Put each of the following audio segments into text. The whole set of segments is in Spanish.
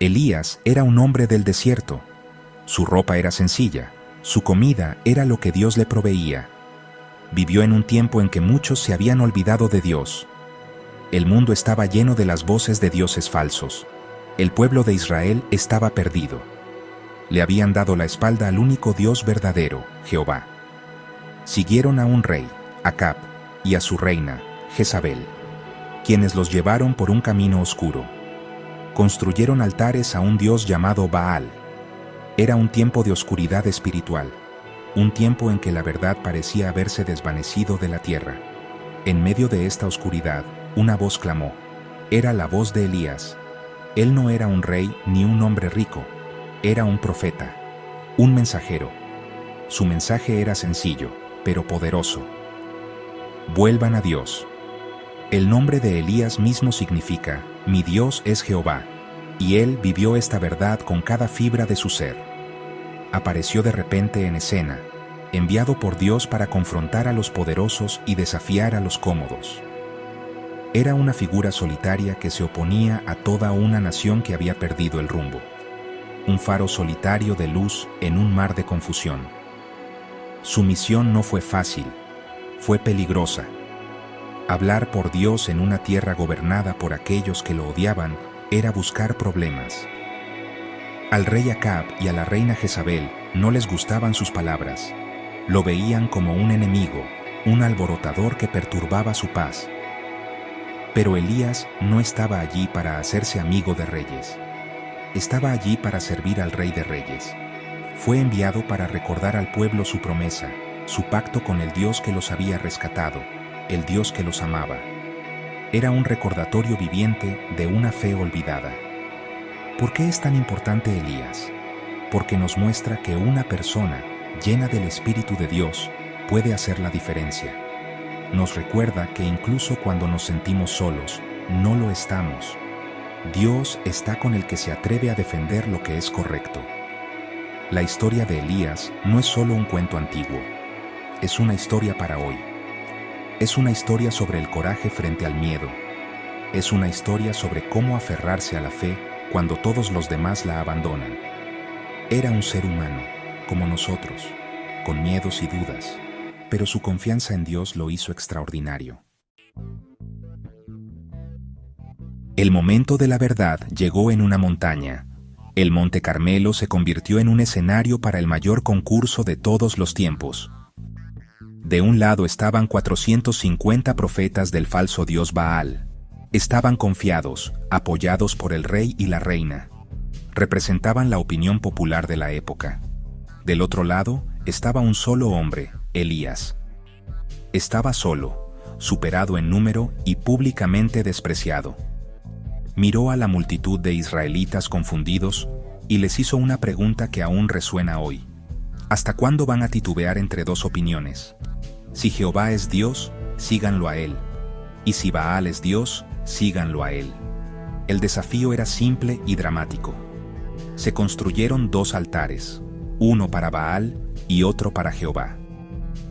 Elías era un hombre del desierto. Su ropa era sencilla, su comida era lo que Dios le proveía. Vivió en un tiempo en que muchos se habían olvidado de Dios. El mundo estaba lleno de las voces de dioses falsos. El pueblo de Israel estaba perdido. Le habían dado la espalda al único Dios verdadero, Jehová. Siguieron a un rey, Acab, y a su reina, Jezabel, quienes los llevaron por un camino oscuro. Construyeron altares a un dios llamado Baal. Era un tiempo de oscuridad espiritual, un tiempo en que la verdad parecía haberse desvanecido de la tierra. En medio de esta oscuridad, una voz clamó. Era la voz de Elías. Él no era un rey ni un hombre rico, era un profeta, un mensajero. Su mensaje era sencillo, pero poderoso. Vuelvan a Dios. El nombre de Elías mismo significa, mi Dios es Jehová, y él vivió esta verdad con cada fibra de su ser. Apareció de repente en escena, enviado por Dios para confrontar a los poderosos y desafiar a los cómodos. Era una figura solitaria que se oponía a toda una nación que había perdido el rumbo. Un faro solitario de luz en un mar de confusión. Su misión no fue fácil, fue peligrosa. Hablar por Dios en una tierra gobernada por aquellos que lo odiaban era buscar problemas. Al rey Acab y a la reina Jezabel no les gustaban sus palabras. Lo veían como un enemigo, un alborotador que perturbaba su paz. Pero Elías no estaba allí para hacerse amigo de reyes. Estaba allí para servir al Rey de Reyes. Fue enviado para recordar al pueblo su promesa, su pacto con el Dios que los había rescatado, el Dios que los amaba. Era un recordatorio viviente de una fe olvidada. ¿Por qué es tan importante Elías? Porque nos muestra que una persona llena del Espíritu de Dios puede hacer la diferencia. Nos recuerda que incluso cuando nos sentimos solos, no lo estamos. Dios está con el que se atreve a defender lo que es correcto. La historia de Elías no es solo un cuento antiguo, es una historia para hoy. Es una historia sobre el coraje frente al miedo. Es una historia sobre cómo aferrarse a la fe cuando todos los demás la abandonan. Era un ser humano, como nosotros, con miedos y dudas, pero su confianza en Dios lo hizo extraordinario. El momento de la verdad llegó en una montaña. El Monte Carmelo se convirtió en un escenario para el mayor concurso de todos los tiempos. De un lado estaban 450 profetas del falso dios Baal. Estaban confiados, apoyados por el rey y la reina. Representaban la opinión popular de la época. Del otro lado estaba un solo hombre, Elías. Estaba solo, superado en número y públicamente despreciado. Miró a la multitud de israelitas confundidos y les hizo una pregunta que aún resuena hoy. ¿Hasta cuándo van a titubear entre dos opiniones? Si Jehová es Dios, síganlo a él. Y si Baal es Dios, síganlo a él. El desafío era simple y dramático. Se construyeron dos altares, uno para Baal y otro para Jehová.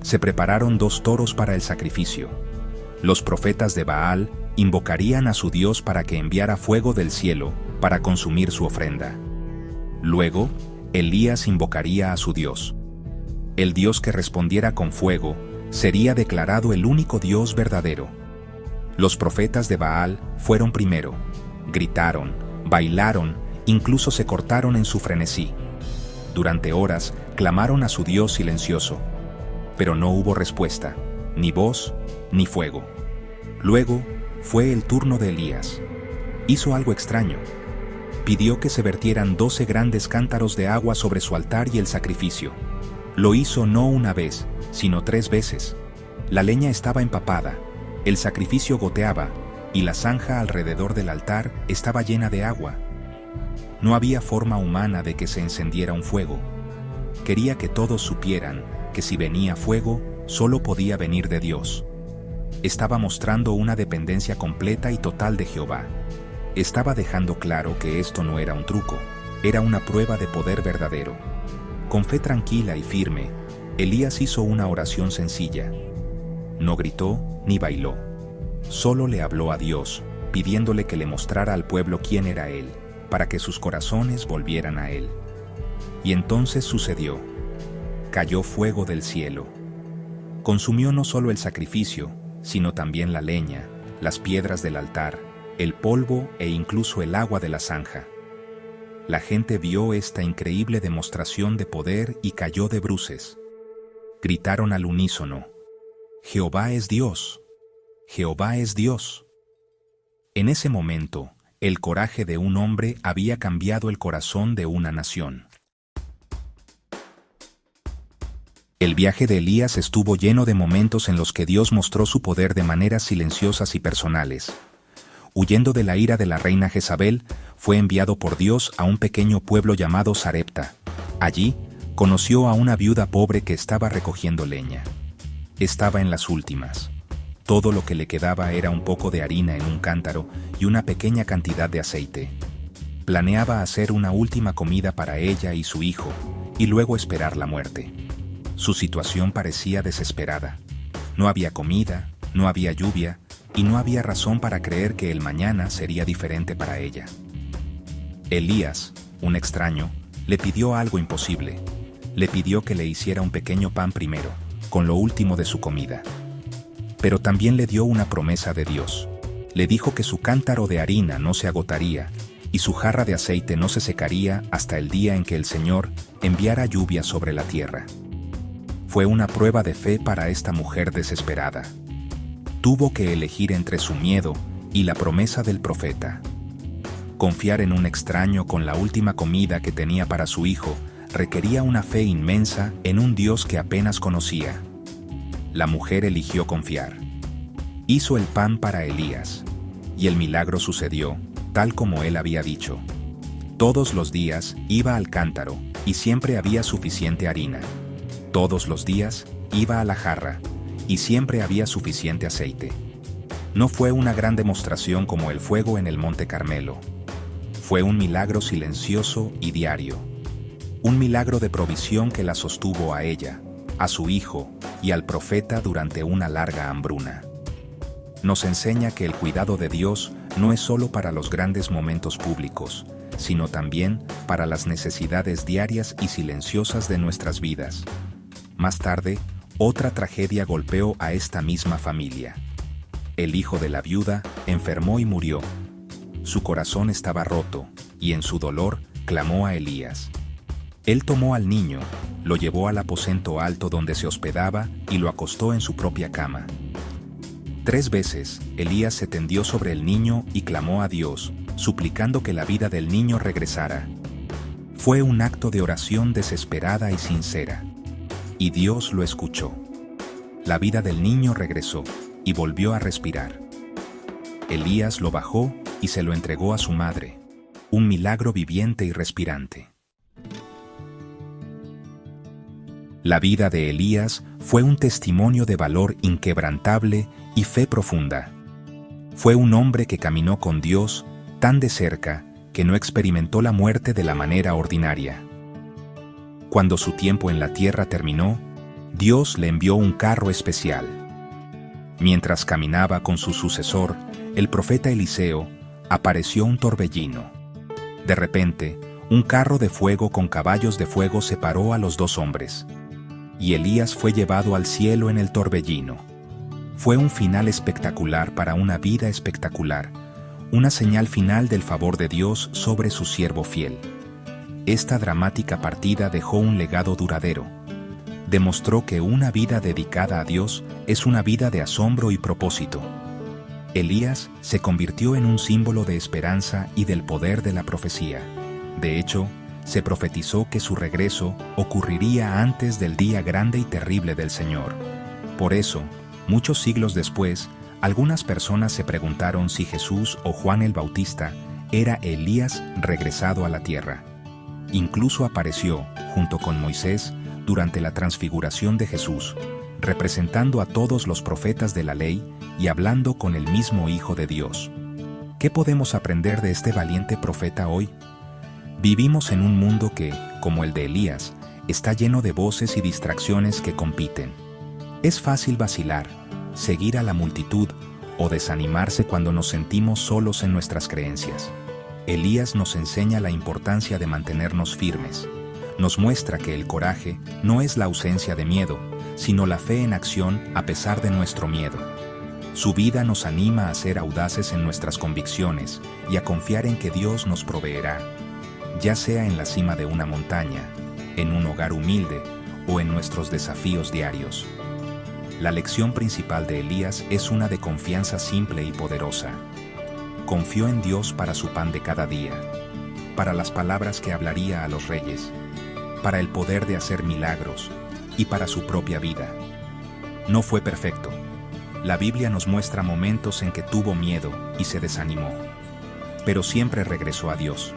Se prepararon dos toros para el sacrificio. Los profetas de Baal invocarían a su Dios para que enviara fuego del cielo para consumir su ofrenda. Luego, Elías invocaría a su Dios. El Dios que respondiera con fuego sería declarado el único Dios verdadero. Los profetas de Baal fueron primero. Gritaron, bailaron, incluso se cortaron en su frenesí. Durante horas clamaron a su Dios silencioso, pero no hubo respuesta, ni voz, ni fuego. Luego fue el turno de Elías. Hizo algo extraño. Pidió que se vertieran 12 grandes cántaros de agua sobre su altar y el sacrificio. Lo hizo no una vez, sino 3 veces. La leña estaba empapada, el sacrificio goteaba, y la zanja alrededor del altar estaba llena de agua. No había forma humana de que se encendiera un fuego. Quería que todos supieran que si venía fuego, solo podía venir de Dios. Estaba mostrando una dependencia completa y total de Jehová. Estaba dejando claro que esto no era un truco, era una prueba de poder verdadero. Con fe tranquila y firme, Elías hizo una oración sencilla. No gritó ni bailó. Solo le habló a Dios, pidiéndole que le mostrara al pueblo quién era Él. para que sus corazones volvieran a Él. Y entonces sucedió. Cayó fuego del cielo. Consumió no solo el sacrificio, sino también la leña, las piedras del altar, el polvo e incluso el agua de la zanja. La gente vio esta increíble demostración de poder y cayó de bruces. Gritaron al unísono: «Jehová es Dios, Jehová es Dios». En ese momento, el coraje de un hombre había cambiado el corazón de una nación. El viaje de Elías estuvo lleno de momentos en los que Dios mostró su poder de maneras silenciosas y personales. Huyendo de la ira de la reina Jezabel, fue enviado por Dios a un pequeño pueblo llamado Sarepta. Allí, conoció a una viuda pobre que estaba recogiendo leña. Estaba en las últimas. Todo lo que le quedaba era un poco de harina en un cántaro y una pequeña cantidad de aceite. Planeaba hacer una última comida para ella y su hijo, y luego esperar la muerte. Su situación parecía desesperada. No había comida, no había lluvia, y no había razón para creer que el mañana sería diferente para ella. Elías, un extraño, le pidió algo imposible. Le pidió que le hiciera un pequeño pan primero, con lo último de su comida. Pero también le dio una promesa de Dios. Le dijo que su cántaro de harina no se agotaría y su jarra de aceite no se secaría hasta el día en que el Señor enviara lluvia sobre la tierra. Fue una prueba de fe para esta mujer desesperada. Tuvo que elegir entre su miedo y la promesa del profeta. Confiar en un extraño con la última comida que tenía para su hijo requería una fe inmensa en un Dios que apenas conocía. La mujer eligió confiar. Hizo el pan para Elías, y el milagro sucedió, tal como él había dicho. Todos los días iba al cántaro, y siempre había suficiente harina. Todos los días iba a la jarra, y siempre había suficiente aceite. No fue una gran demostración como el fuego en el Monte Carmelo. Fue un milagro silencioso y diario. Un milagro de provisión que la sostuvo a ella, a su hijo y al profeta durante una larga hambruna. Nos enseña que el cuidado de Dios no es solo para los grandes momentos públicos, sino también para las necesidades diarias y silenciosas de nuestras vidas. Más tarde, otra tragedia golpeó a esta misma familia. El hijo de la viuda enfermó y murió. Su corazón estaba roto, y en su dolor clamó a Elías. Él tomó al niño, lo llevó al aposento alto donde se hospedaba y lo acostó en su propia cama. 3 veces, Elías se tendió sobre el niño y clamó a Dios, suplicando que la vida del niño regresara. Fue un acto de oración desesperada y sincera. Y Dios lo escuchó. La vida del niño regresó y volvió a respirar. Elías lo bajó y se lo entregó a su madre, un milagro viviente y respirante. La vida de Elías fue un testimonio de valor inquebrantable y fe profunda. Fue un hombre que caminó con Dios tan de cerca que no experimentó la muerte de la manera ordinaria. Cuando su tiempo en la tierra terminó, Dios le envió un carro especial. Mientras caminaba con su sucesor, el profeta Eliseo, apareció un torbellino. De repente, un carro de fuego con caballos de fuego separó a los 2 hombres. Y Elías fue llevado al cielo en el torbellino. Fue un final espectacular para una vida espectacular, una señal final del favor de Dios sobre su siervo fiel. Esta dramática partida dejó un legado duradero. Demostró que una vida dedicada a Dios es una vida de asombro y propósito. Elías se convirtió en un símbolo de esperanza y del poder de la profecía. De hecho, se profetizó que su regreso ocurriría antes del día grande y terrible del Señor. Por eso, muchos siglos después, algunas personas se preguntaron si Jesús o Juan el Bautista era Elías regresado a la tierra. Incluso apareció, junto con Moisés, durante la transfiguración de Jesús, representando a todos los profetas de la ley y hablando con el mismo Hijo de Dios. ¿Qué podemos aprender de este valiente profeta hoy? Vivimos en un mundo que, como el de Elías, está lleno de voces y distracciones que compiten. Es fácil vacilar, seguir a la multitud o desanimarse cuando nos sentimos solos en nuestras creencias. Elías nos enseña la importancia de mantenernos firmes. Nos muestra que el coraje no es la ausencia de miedo, sino la fe en acción a pesar de nuestro miedo. Su vida nos anima a ser audaces en nuestras convicciones y a confiar en que Dios nos proveerá, ya sea en la cima de una montaña, en un hogar humilde o en nuestros desafíos diarios. La lección principal de Elías es una de confianza simple y poderosa. Confió en Dios para su pan de cada día, para las palabras que hablaría a los reyes, para el poder de hacer milagros y para su propia vida. No fue perfecto. La Biblia nos muestra momentos en que tuvo miedo y se desanimó, pero siempre regresó a Dios.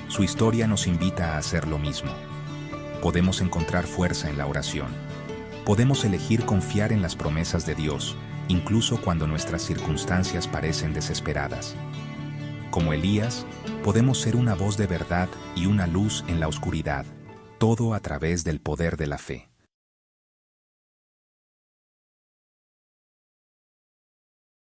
Su historia nos invita a hacer lo mismo. Podemos encontrar fuerza en la oración. Podemos elegir confiar en las promesas de Dios, incluso cuando nuestras circunstancias parecen desesperadas. Como Elías, podemos ser una voz de verdad y una luz en la oscuridad, todo a través del poder de la fe.